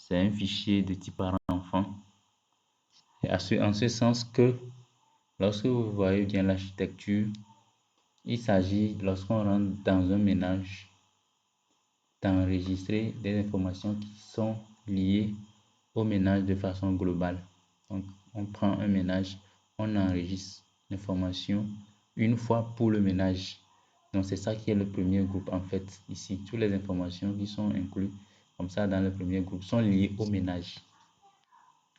c'est un fichier de type parent-enfant. En ce sens que lorsque vous voyez bien l'architecture, il s'agit, lorsqu'on rentre dans un ménage, d'enregistrer des informations qui sont liées au ménage de façon globale. Donc, on prend un ménage, on enregistre l'information une fois pour le ménage. Donc, c'est ça qui est le premier groupe en fait. Ici, toutes les informations qui sont incluses comme ça dans le premier groupe sont liées au ménage.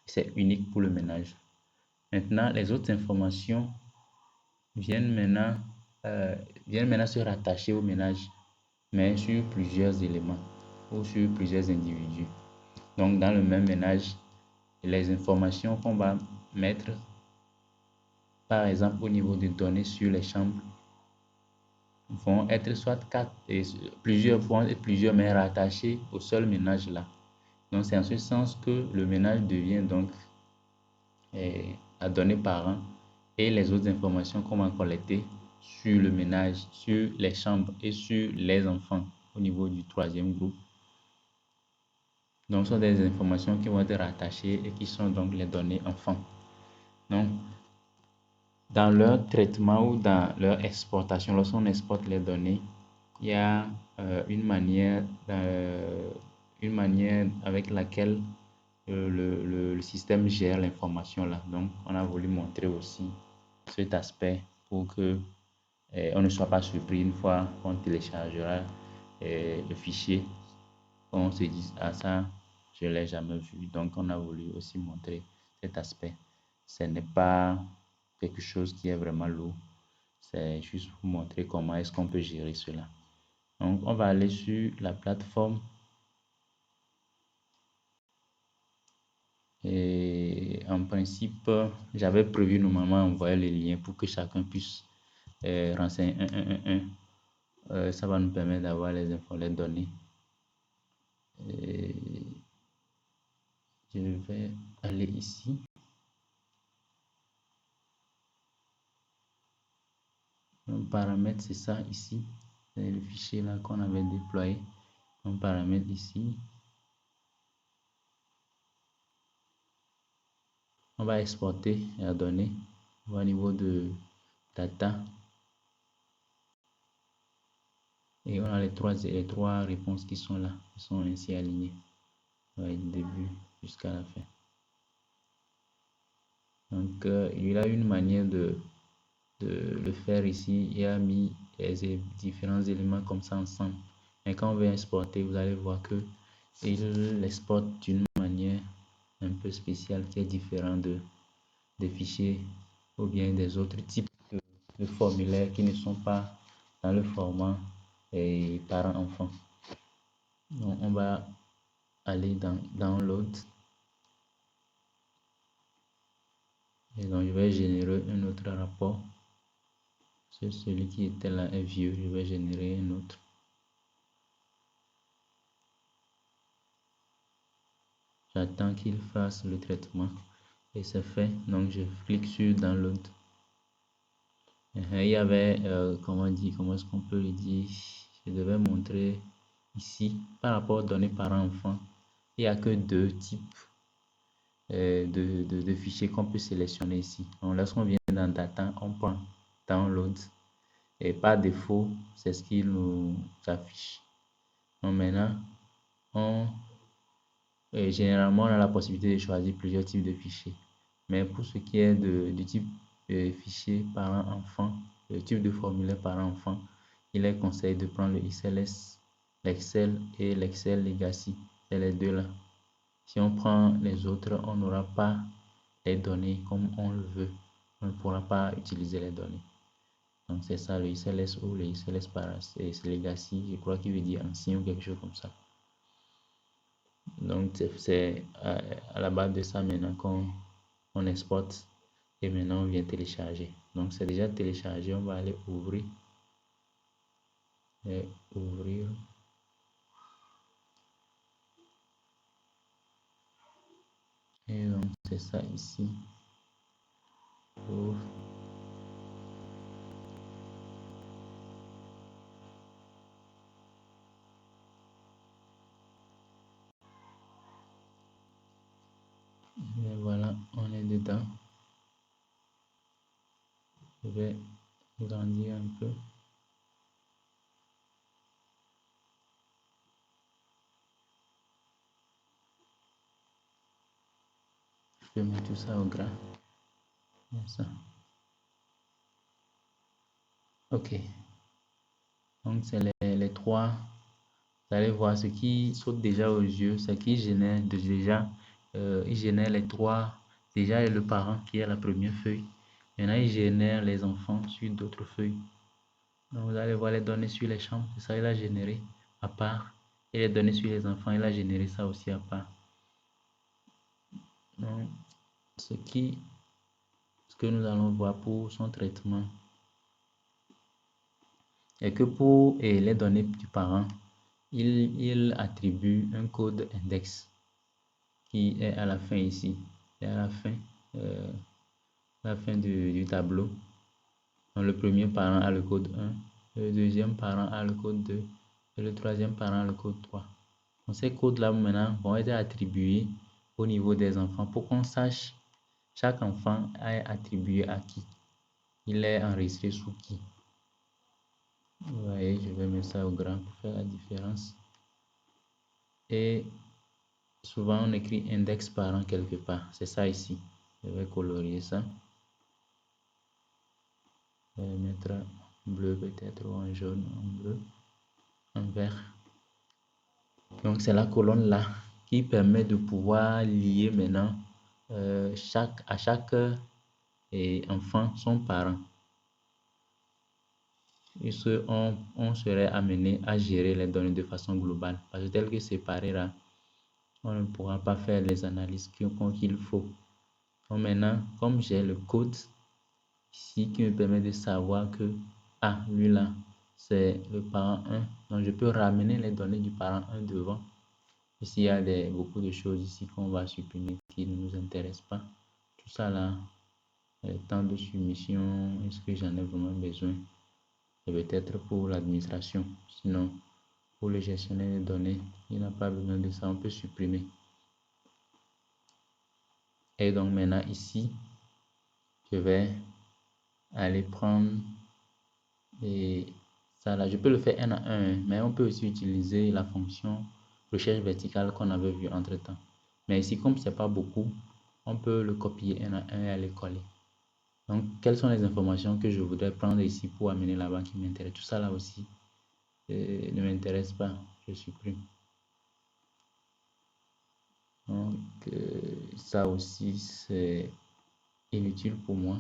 C'est unique pour le ménage. Maintenant, les autres informations viennent maintenant, se rattacher au ménage, mais sur plusieurs éléments ou sur plusieurs individus. Donc, dans le même ménage, les informations qu'on va mettre, par exemple, au niveau des données sur les chambres, vont être soit plusieurs, mais rattachées au seul ménage là. Donc, c'est en ce sens que le ménage devient donc à donner parent et les autres informations qu'on va collecter sur le ménage, sur les chambres et sur les enfants au niveau du troisième groupe. Donc, ce sont des informations qui vont être rattachées et qui sont donc les données enfants. Donc, dans leur traitement ou dans leur exportation, lorsqu'on exporte les données, il y a une manière avec laquelle le système gère l'information là. Donc, on a voulu montrer aussi cet aspect pour que on ne soit pas surpris une fois qu'on téléchargera le fichier, on se dise ah ça je l'ai jamais vu. Donc, on a voulu aussi montrer cet aspect. Ce n'est pas quelque chose qui est vraiment lourd. C'est juste pour montrer comment est-ce qu'on peut gérer cela. Donc, on va aller sur la plateforme et en principe, j'avais prévu normalement envoyer les liens pour que chacun puisse renseigner un. Ça va nous permettre d'avoir les infos, les données. Et je vais aller ici. Un paramètre, c'est ça ici. C'est le fichier là qu'on avait déployé. Un paramètre ici. On va exporter la donnée au niveau de data. Et on a les trois réponses qui sont là, qui sont ainsi alignées. Du début jusqu'à la fin. Donc, il a une manière de le faire ici. Il a mis les différents éléments comme ça ensemble. Et quand on veut exporter, vous allez voir que il l'exporte d'une manière un peu spéciale qui est différente des fichiers ou bien des autres types de formulaires qui ne sont pas dans le format parent-enfant. Donc, on va aller dans Download. Et donc, je vais générer un autre rapport. Celui qui était là est vieux, je vais générer un autre. J'attends qu'il fasse le traitement et c'est fait. Donc, je clique sur Download. Il y avait, comment est-ce qu'on peut le dire? Je devais montrer ici, par rapport aux données parent-enfant, il n'y a que deux types de fichiers qu'on peut sélectionner ici. Donc, lorsqu'on vient dans Data, on prend Download et par défaut, c'est ce qu'il nous affiche. Donc, maintenant, généralement, on a la possibilité de choisir plusieurs types de fichiers. Mais pour ce qui est du type fichier parent-enfant, le type de formulaire parent-enfant, il est conseillé de prendre le XLS, l'Excel et l'Excel Legacy. C'est les deux là. Si on prend les autres, on n'aura pas les données comme on le veut. On ne pourra pas utiliser les données. Donc c'est ça le XLS ou le XLS Legacy, je crois qu'il veut dire ancien ou quelque chose comme ça. Donc c'est à la base de ça maintenant qu'on exporte et maintenant on vient télécharger. Donc c'est déjà téléchargé, on va aller ouvrir et ouvrir. Et donc c'est ça ici. Ouvre. Et voilà, on est dedans. Je vais grandir un peu. Je vais mettre tout ça au gras. Comme ça. Ok. Donc, c'est les trois. Vous allez voir ce qui saute déjà aux yeux, ce qui génère déjà. Il génère les trois. Déjà, il y a le parent qui est la première feuille. Maintenant, il génère les enfants sur d'autres feuilles. Donc, vous allez voir les données sur les chambres. C'est ça, il a généré à part. Et les données sur les enfants, il a généré ça aussi à part. Donc, ce que nous allons voir pour son traitement est que pour les données du parent, il attribue un code index qui est à la fin ici. Et euh, à la fin du tableau. Donc, le premier parent a le code 1, le deuxième parent a le code 2 et le troisième parent a le code 3. Donc, ces codes-là maintenant vont être attribués au niveau des enfants pour qu'on sache chaque enfant est attribué à qui. Il est enregistré sous qui. Vous voyez, je vais mettre ça au grand pour faire la différence. Et souvent, on écrit index parent quelque part. C'est ça ici. Je vais colorier ça. Je vais mettre en bleu peut-être ou en jaune, en bleu, en vert. Donc, c'est la colonne là qui permet de pouvoir lier maintenant à chaque enfant son parent. Et on serait amené à gérer les données de façon globale. Parce que tel que séparé là, on ne pourra pas faire les analyses qu'il faut. Donc maintenant, comme j'ai le code ici qui me permet de savoir que, lui là, c'est le parent 1. Donc je peux ramener les données du parent 1 devant. Ici, il y a beaucoup de choses ici qu'on va supprimer qui ne nous intéressent pas. Tout ça là, temps de soumission, est-ce que j'en ai vraiment besoin? C'est peut-être pour l'administration. Sinon, pour le gestionnaire des données, il n'a pas besoin de ça, on peut supprimer. Et donc maintenant ici, je vais aller prendre et ça là, je peux le faire un à un, mais on peut aussi utiliser la fonction recherche verticale qu'on avait vu entre temps. Mais ici, comme c'est pas beaucoup, on peut le copier un à un et aller coller. Donc, quelles sont les informations que je voudrais prendre ici pour amener là-bas qui m'intéresse? Tout ça là aussi ne m'intéresse pas, je supprime. Donc, ça aussi, c'est inutile pour moi.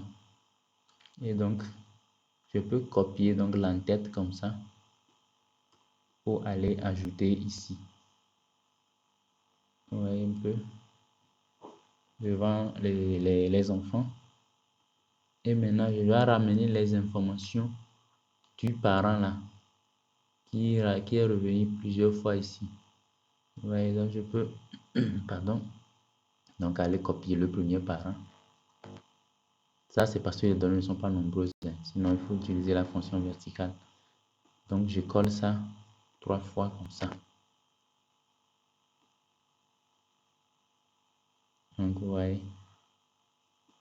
Et donc, je peux copier donc l'entête comme ça pour aller ajouter ici. Vous voyez un peu devant les enfants. Et maintenant, je vais ramener les informations du parent là qui est revenu plusieurs fois ici. Vous voyez, donc je peux, pardon, donc aller copier le premier parent. Ça, c'est parce que les données ne sont pas nombreuses. Sinon, il faut utiliser la fonction verticale. Donc, je colle ça 3 fois comme ça. Donc, vous voyez,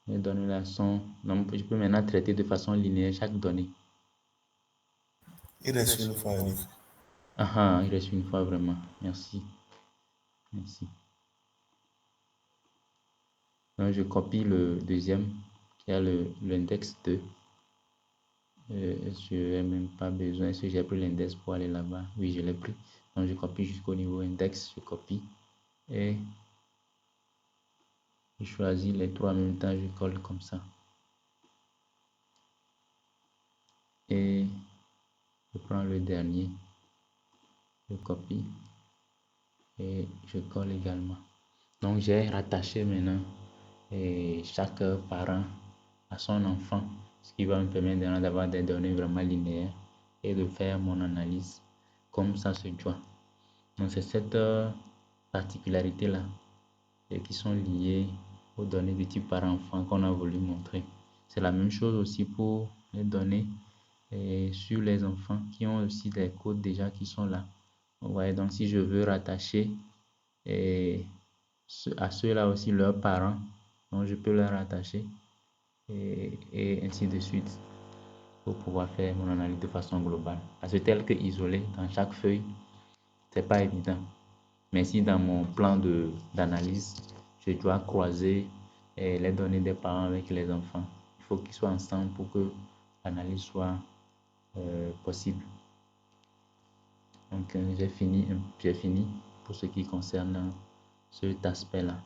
les données là sont... Donc, je peux maintenant traiter de façon linéaire chaque donnée. Il reste une fois unique. Il reste une fois vraiment. Merci. Merci. Donc, je copie le deuxième qui a l'index 2. Je n'ai même pas besoin. Est-ce que j'ai pris l'index pour aller là-bas? Oui, je l'ai pris. Donc, je copie jusqu'au niveau index. Je copie. Et je choisis les trois en même temps. Je colle comme ça. Et je prends le dernier. Je copie. Et je colle également. Donc, j'ai rattaché maintenant chaque parent à son enfant, ce qui va me permettre d'avoir des données vraiment linéaires et de faire mon analyse comme ça se doit. Donc, c'est cette particularité-là qui sont liées aux données de type parent-enfant qu'on a voulu montrer. C'est la même chose aussi pour les données sur les enfants qui ont aussi des codes déjà qui sont là. Vous voyez, donc si je veux rattacher à ceux-là aussi leurs parents, donc je peux leur attacher et ainsi de suite pour pouvoir faire mon analyse de façon globale. Parce que tel que isolé dans chaque feuille, c'est pas évident. Mais si dans mon plan d'analyse, je dois croiser les données des parents avec les enfants, il faut qu'ils soient ensemble pour que l'analyse soit possible. Donc j'ai fini pour ce qui concerne cet aspect-là.